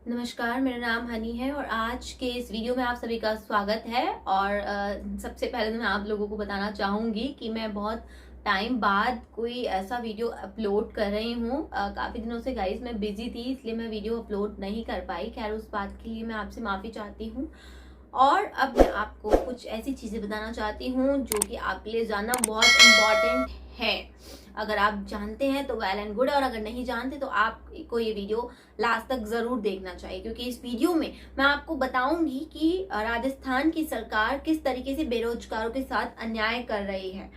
नमस्कार, मेरा नाम हनी है और आज के इस वीडियो में आप सभी का स्वागत है। और सबसे पहले तो मैं आप लोगों को बताना चाहूँगी कि मैं बहुत टाइम बाद कोई ऐसा वीडियो अपलोड कर रही हूँ। काफ़ी दिनों से गाइस मैं बिजी थी, इसलिए मैं वीडियो अपलोड नहीं कर पाई। खैर, उस बात के लिए मैं आपसे माफ़ी चाहती हूँ। और अब मैं आपको कुछ ऐसी चीज़ें बताना चाहती हूँ जो कि आपके लिए जानना बहुत इम्पॉर्टेंट है। अगर आप जानते हैं तो वेल एंड गुड, और अगर नहीं जानते तो आपको ये वीडियो लास्ट तक ज़रूर देखना चाहिए, क्योंकि इस वीडियो में मैं आपको बताऊंगी कि राजस्थान की सरकार किस तरीके से बेरोजगारों के साथ अन्याय कर रही है।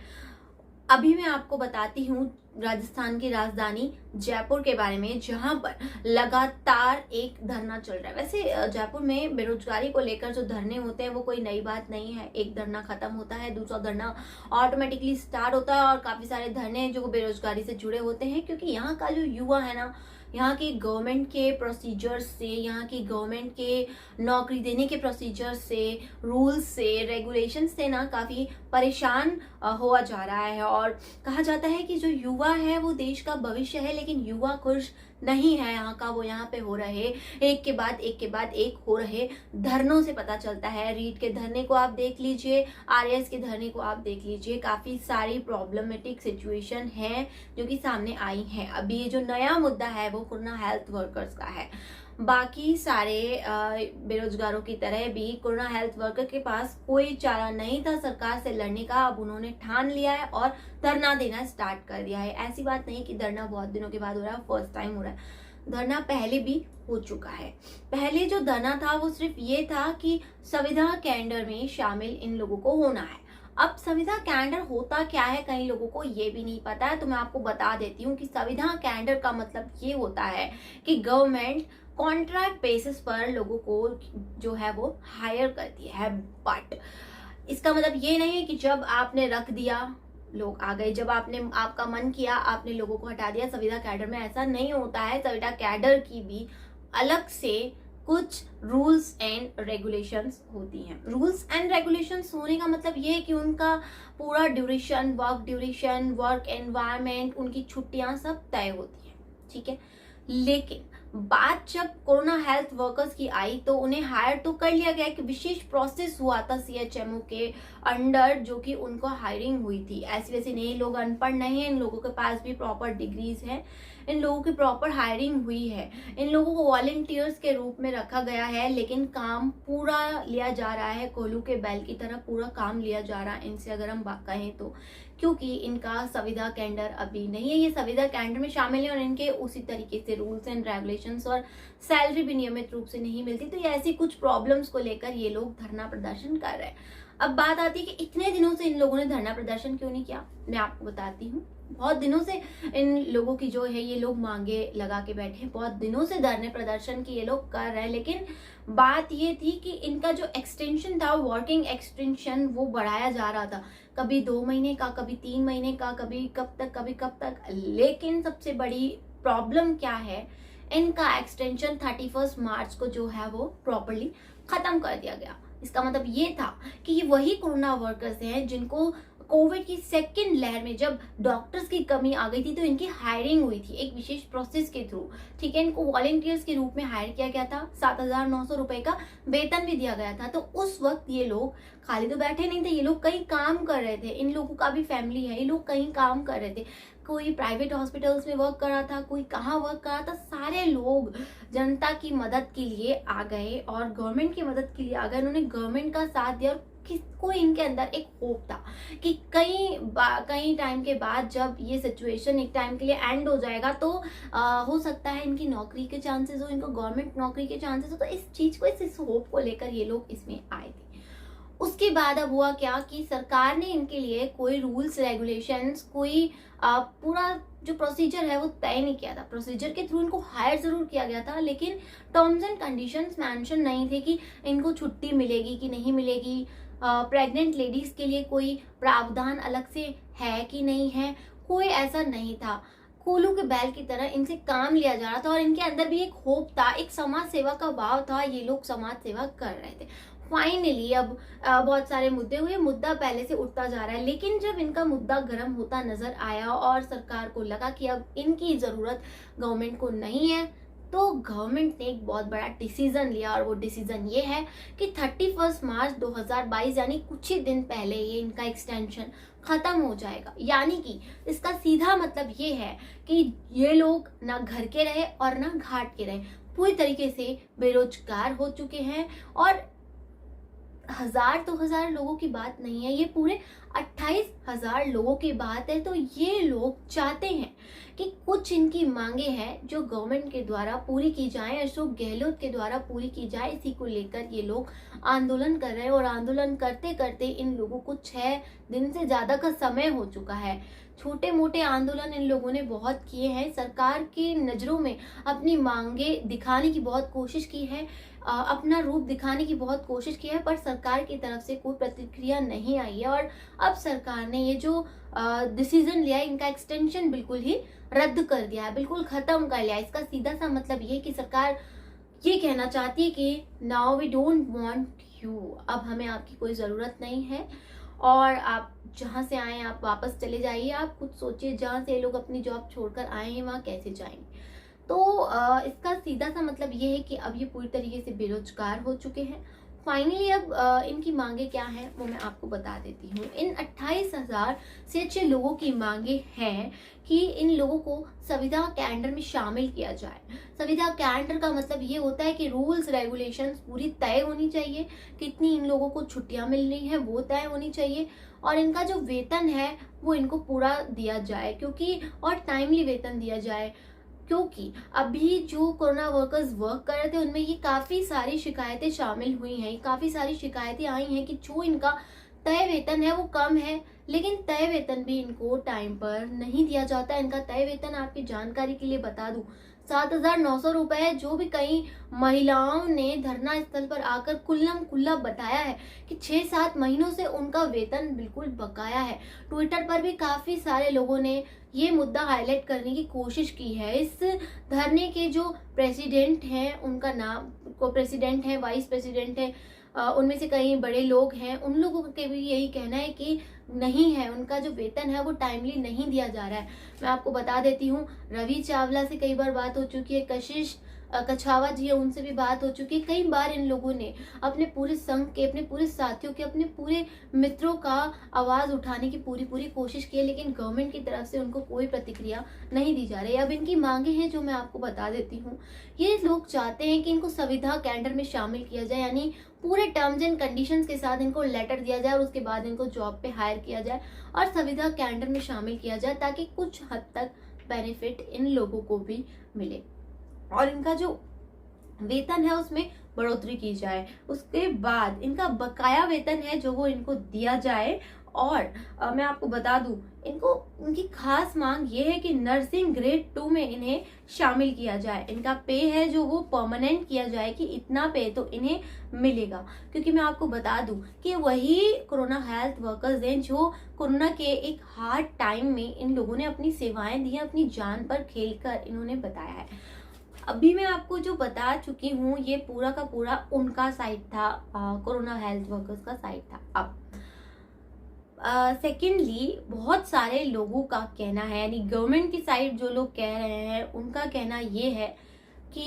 अभी मैं आपको बताती हूँ राजस्थान की राजधानी जयपुर के बारे में, जहां पर लगातार एक धरना चल रहा है। वैसे जयपुर में बेरोजगारी को लेकर जो धरने होते हैं वो कोई नई बात नहीं है। एक धरना खत्म होता है, दूसरा धरना ऑटोमेटिकली स्टार्ट होता है, और काफी सारे धरने जो बेरोजगारी से जुड़े होते हैं, क्योंकि यहाँ का जो युवा है ना, यहाँ की गवर्नमेंट के प्रोसीजर्स से, यहाँ की गवर्नमेंट के नौकरी देने के प्रोसीजर्स से, रूल्स से, रेगुलेशन से ना काफ़ी परेशान हुआ जा रहा है। और कहा जाता है कि जो युवा है वो देश का भविष्य है, लेकिन युवा खुश नहीं है यहाँ का। वो यहाँ पे हो रहे एक के बाद एक हो रहे धरनों से पता चलता है। रीट के धरने को आप देख लीजिए, आरएस के धरने को आप देख लीजिए, काफ़ी सारी प्रॉब्लमेटिक सिचुएशन है जो कि सामने आई है। अभी ये जो नया मुद्दा है वो कोरोना हेल्थ वर्कर्स का है। बाकी सारे बेरोजगारों की तरह भी कोरोना हेल्थ वर्कर के पास कोई चारा नहीं था सरकार से लड़ने का। अब उन्होंने ठान लिया है और धरना देना स्टार्ट कर दिया है। ऐसी बात नहीं कि धरना बहुत दिनों के बाद हो रहा है, फर्स्ट टाइम हो रहा है। धरना पहले भी हो चुका है। पहले जो धरना था वो सिर्फ ये था कि संविदा कैलेंडर में शामिल इन लोगों को होना है। अब संविदा कैलेंडर होता क्या है, कई लोगों को ये भी नहीं पता है, तो मैं आपको बता देती हूँ कि संविदा कैलेंडर का मतलब ये होता है कि गवर्नमेंट कॉन्ट्रैक्ट बेसिस पर लोगों को जो है वो हायर करती है। बट इसका मतलब ये नहीं है कि जब आपने रख दिया लोग आ गए, जब आपने आपका मन किया आपने लोगों को हटा दिया। संविदा कैडर में ऐसा नहीं होता है। संविदा कैडर की भी अलग से कुछ रूल्स एंड रेगुलेशंस होती हैं। रूल्स एंड रेगुलेशंस होने का मतलब ये है कि उनका पूरा ड्यूरेशन, वर्क एनवायरनमेंट, उनकी छुट्टियां सब तय होती हैं, ठीक है। लेकिन बात जब कोरोना हेल्थ वर्कर्स की आई तो उन्हें हायर तो कर लिया गया। एक विशेष प्रोसेस हुआ था सीएचएमओ के अंडर, जो कि उनको हायरिंग हुई थी। ऐसे वैसे नहीं, लोग अनपढ़ नहीं है, इन लोगों के पास भी प्रॉपर डिग्रीज हैं, इन लोगों की प्रॉपर हायरिंग हुई है। इन लोगों को वॉलंटियर्स के रूप में रखा गया है, लेकिन काम पूरा लिया जा रहा है, कोल्हू के बैल की तरह पूरा काम लिया जा रहा है इनसे, अगर हम कहें तो। क्योंकि इनका संविदा कैलेंडर अभी नहीं है, ये संविदा कैलेंडर में शामिल है और इनके उसी तरीके से रूल्स एंड रेगुलेशंस और सैलरी भी नियमित रूप से नहीं मिलती। तो ये ऐसी कुछ प्रॉब्लम्स को लेकर ये लोग धरना प्रदर्शन कर रहे हैं। अब बात आती है कि इतने दिनों से इन लोगों ने धरना प्रदर्शन क्यों नहीं किया। मैं आपको बताती हूँ। बहुत दिनों से इन लोगों की जो है, ये लोग मांगे लगा के बैठे हैं, बहुत दिनों से धरने प्रदर्शन की ये लोग कर रहे हैं। लेकिन बात ये थी कि इनका जो एक्सटेंशन था, वर्किंग एक्सटेंशन, वो बढ़ाया जा रहा था, कभी 2 महीने का, कभी 3 महीने का, कभी कब तक, कभी कब तक। लेकिन सबसे बड़ी प्रॉब्लम क्या है, इनका एक्सटेंशन 31 मार्च को जो है वो प्रॉपरली खत्म कर दिया गया। इसका मतलब ये था कि ये वही कोरोना वर्कर्स हैं जिनको कोविड की सेकेंड लहर में जब डॉक्टर्स की कमी आ गई थी तो इनकी हायरिंग हुई थी एक विशेष प्रोसेस के थ्रू, ठीक है। इनको वॉलंटियर्स के रूप में हायर किया गया था, 7,900 रुपए का वेतन भी दिया गया था। तो उस वक्त ये लोग खाली तो बैठे नहीं थे, ये लोग कहीं काम कर रहे थे। इन लोगों का भी फैमिली है, ये लोग कहीं काम कर रहे थे। कोई प्राइवेट हॉस्पिटल्स में वर्क कर रहा था, कोई कहाँ वर्क कर रहा था। सारे लोग जनता की मदद के लिए आ गए और गवर्नमेंट की मदद के लिए आ गए। उन्होंने गवर्नमेंट का साथ दिया और किसको इनके अंदर एक होप था कि कई टाइम के बाद जब ये सिचुएशन एक टाइम के लिए एंड हो जाएगा तो हो सकता है इनकी नौकरी के चांसेस हो, इनको गवर्नमेंट नौकरी के चांसेस हो। तो इस चीज को, इस होप को लेकर ये लोग इसमें आए थे। उसके बाद अब हुआ क्या कि सरकार ने इनके लिए कोई रूल्स रेगुलेशंस, कोई पूरा जो प्रोसीजर है वो तय नहीं किया था। प्रोसीजर के थ्रू इनको हायर जरूर किया गया था, लेकिन टर्म्स एंड कंडीशंस मेंशन नहीं थे कि इनको छुट्टी मिलेगी कि नहीं मिलेगी। प्रेग्नेंट लेडीज के लिए कोई प्रावधान अलग से है कि नहीं है, कोई ऐसा नहीं था। कोल्हू के बैल की तरह इनसे काम लिया जा रहा था और इनके अंदर भी एक होप था, एक समाज सेवा का भाव था। ये लोग समाज सेवा कर रहे थे। फाइनली अब बहुत सारे मुद्दे हुए, मुद्दा पहले से उठता जा रहा है, लेकिन जब इनका मुद्दा गर्म होता नजर आया और सरकार को लगा कि अब इनकी जरूरत गवर्नमेंट को नहीं है, तो गवर्नमेंट ने एक बहुत बड़ा डिसीजन लिया और वो डिसीजन ये है कि 31 मार्च 2022 यानी कुछ ही दिन पहले ये इनका एक्सटेंशन खत्म हो जाएगा। यानी कि इसका सीधा मतलब ये है कि ये लोग ना घर के रहे और ना घाट के रहे, पूरी तरीके से बेरोजगार हो चुके हैं। और हजार तो हजार लोगों की बात नहीं है, ये पूरे 28,000 लोगों की बात है। तो ये लोग चाहते हैं कि कुछ इनकी मांगे हैं जो गवर्नमेंट के द्वारा पूरी की जाए, अशोक गहलोत के द्वारा पूरी की जाए। इसी को लेकर ये लोग आंदोलन कर रहे हैं और आंदोलन करते करते इन लोगों को 6 दिन से ज्यादा का समय हो चुका है। छोटे मोटे आंदोलन इन लोगों ने बहुत किए हैं, सरकार की नजरों में अपनी मांगे दिखाने की बहुत कोशिश की है, अपना रूप दिखाने की बहुत कोशिश की है, पर सरकार की तरफ से कोई प्रतिक्रिया नहीं आई है। और अब सरकार ने ये जो डिसीजन लिया है, इनका एक्सटेंशन बिल्कुल ही रद्द कर दिया है, बिल्कुल खत्म कर लिया है। इसका सीधा सा मतलब ये है कि सरकार ये कहना चाहती है कि now we don't want you, अब हमें आपकी कोई ज़रूरत नहीं है और आप जहाँ से आए आप वापस चले जाइए। आप खुद सोचिए, जहाँ से ये लोग अपनी जॉब छोड़कर आए हैं वहाँ कैसे जाएंगे। तो इसका सीधा सा मतलब ये है कि अब ये पूरी तरीके से बेरोजगार हो चुके हैं। फाइनली अब इनकी मांगे क्या हैं वो मैं आपको बता देती हूँ। इन 28,000 से अच्छे लोगों की मांगे हैं कि इन लोगों को संविदा कैलेंडर में शामिल किया जाए। संविदा कैलेंडर का मतलब ये होता है कि रूल्स रेगुलेशंस पूरी तय होनी चाहिए, कितनी इन लोगों को छुट्टियां मिल रही हैं वो तय होनी चाहिए, और इनका जो वेतन है वो इनको पूरा दिया जाए, क्योंकि और टाइमली वेतन दिया जाए। क्योंकि अभी जो कोरोना वर्कर्स वर्क कर रहे थे उनमें ये काफ़ी सारी शिकायतें शामिल हुई हैं, काफ़ी सारी शिकायतें आई हैं कि जो इनका तय वेतन है वो कम है, लेकिन तय वेतन भी इनको टाइम पर नहीं दिया जाता। इनका तय वेतन आपकी जानकारी के लिए बता दूं 7,900 रुपए है, जो भी कई महिलाओं ने धरना स्थल पर आकर कुल्लम कुल्ला बताया है कि 6-7 महीनों से उनका वेतन बिल्कुल बकाया है। ट्विटर पर भी काफी सारे लोगों ने ये मुद्दा हाईलाइट करने की कोशिश की है। इस धरने के जो प्रेसिडेंट हैं, उनका नाम को प्रेसिडेंट है, वाइस प्रेसिडेंट है, उनमें से कई बड़े लोग हैं, उन लोगों के भी यही कहना है कि नहीं है, उनका जो वेतन है वो टाइमली नहीं दिया जा रहा है। मैं आपको बता देती हूँ, रवि चावला से कई बार बात हो चुकी है, कशिश कछावा जी है, उनसे भी बात हो चुकी है। कई बार इन लोगों ने अपने पूरे संघ के, अपने पूरे साथियों के, अपने पूरे मित्रों का आवाज उठाने की पूरी कोशिश की है, लेकिन गवर्नमेंट की तरफ से उनको कोई प्रतिक्रिया नहीं दी जा रही। अब इनकी मांगे हैं जो मैं आपको बता देती हूँ। ये लोग चाहते हैं कि इनको संविदा कैलेंडर में शामिल किया जाए, यानी पूरे टर्म्स एंड कंडीशंस के साथ इनको लेटर दिया जाए और उसके बाद इनको जॉब पे हायर किया जाए और संविदा कैलेंडर में शामिल किया जाए, ताकि कुछ हद तक बेनिफिट इन लोगों को भी मिले और इनका जो वेतन है उसमें बढ़ोतरी की जाए। उसके बाद इनका बकाया वेतन है जो वो इनको दिया जाए। और मैं आपको बता दूं, इनकी खास मांग ये है कि नर्सिंग ग्रेड 2 में इन्हें शामिल किया जाए। इनका पे है जो वो परमानेंट किया जाए कि इतना पे तो इन्हें मिलेगा, क्योंकि मैं आपको बता दूं कि वही कोरोना हेल्थ वर्कर्स हैं जो कोरोना के एक हार्ड टाइम में इन लोगों ने अपनी सेवाएं दी, अपनी जान पर खेलकर इन्होंने बताया है। अभी मैं आपको जो बता चुकी हूँ ये पूरा का पूरा उनका साइड था, कोरोना हेल्थ वर्कर्स का साइड था। अब सेकेंडली बहुत सारे लोगों का कहना है, यानी गवर्नमेंट की साइड जो लोग कह रहे हैं उनका कहना ये है कि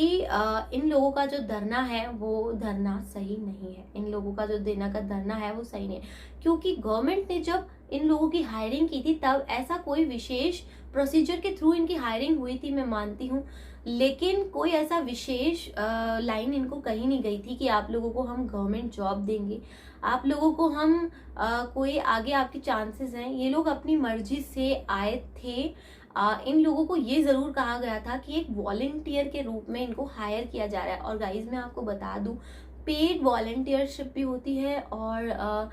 इन लोगों का जो धरना है वो धरना सही नहीं है। इन लोगों का जो देना का धरना है वो सही नहीं है, क्योंकि गवर्नमेंट ने जब इन लोगों की हायरिंग की थी तब ऐसा कोई विशेष प्रोसीजर के थ्रू इनकी हायरिंग हुई थी, मैं मानती हूँ, लेकिन कोई ऐसा विशेष लाइन इनको कही नहीं गई थी कि आप लोगों को हम गवर्नमेंट जॉब देंगे, आप लोगों को हम कोई आगे आपके चांसेस हैं। ये लोग अपनी मर्जी से आए थे। इन लोगों को ये जरूर कहा गया था कि एक वॉलंटियर के रूप में इनको हायर किया जा रहा है। और गाइज मैं आपको बता दूं, पेड वॉलंटियरशिप भी होती है और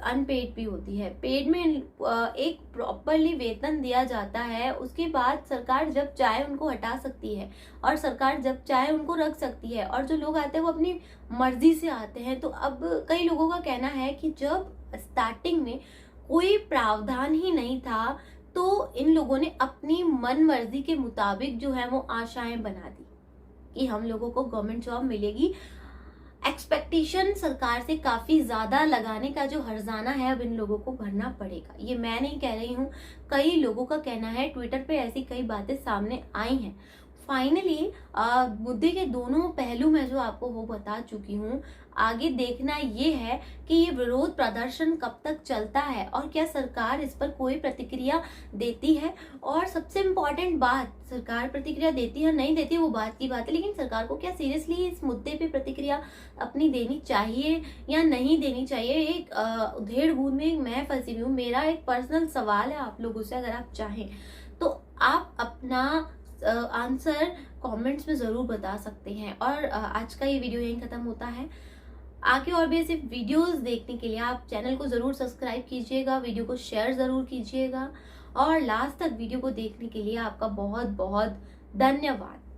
अनपेड भी होती है। पेड में एक प्रॉपरली वेतन दिया जाता है, उसके बाद सरकार जब चाहे उनको हटा सकती है और सरकार जब चाहे उनको रख सकती है, और जो लोग आते हैं वो अपनी मर्जी से आते हैं। तो अब कई लोगों का कहना है कि जब स्टार्टिंग में कोई प्रावधान ही नहीं था तो इन लोगों ने अपनी मन मर्जी के मुताबिक जो है वो आशाएं बना दी कि हम लोगों को गवर्नमेंट जॉब मिलेगी। एक्सपेक्टेशन सरकार से काफी ज्यादा लगाने का जो हर्जाना है अब इन लोगों को भरना पड़ेगा। ये मैं नहीं कह रही हूँ, कई लोगों का कहना है, ट्विटर पे ऐसी कई बातें सामने आई हैं। फाइनली मुद्दे के दोनों पहलू मैं जो आपको वो बता चुकी हूँ। आगे देखना ये है कि ये विरोध प्रदर्शन कब तक चलता है और क्या सरकार इस पर कोई प्रतिक्रिया देती है। और सबसे इम्पोर्टेंट बात, सरकार प्रतिक्रिया देती है नहीं देती है वो बात की बात है, लेकिन सरकार को क्या सीरियसली इस मुद्दे पे प्रतिक्रिया अपनी देनी चाहिए या नहीं देनी चाहिए। एक उधेड़ बूंद में मैं फंसी हुई हूँ। मेरा एक पर्सनल सवाल है आप लोगों से, अगर आप चाहें तो आप अपना आंसर कमेंट्स में ज़रूर बता सकते हैं। और आज का ये वीडियो यहीं ख़त्म होता है। आगे और भी ऐसे वीडियोस देखने के लिए आप चैनल को ज़रूर सब्सक्राइब कीजिएगा, वीडियो को शेयर ज़रूर कीजिएगा और लास्ट तक वीडियो को देखने के लिए आपका बहुत बहुत धन्यवाद।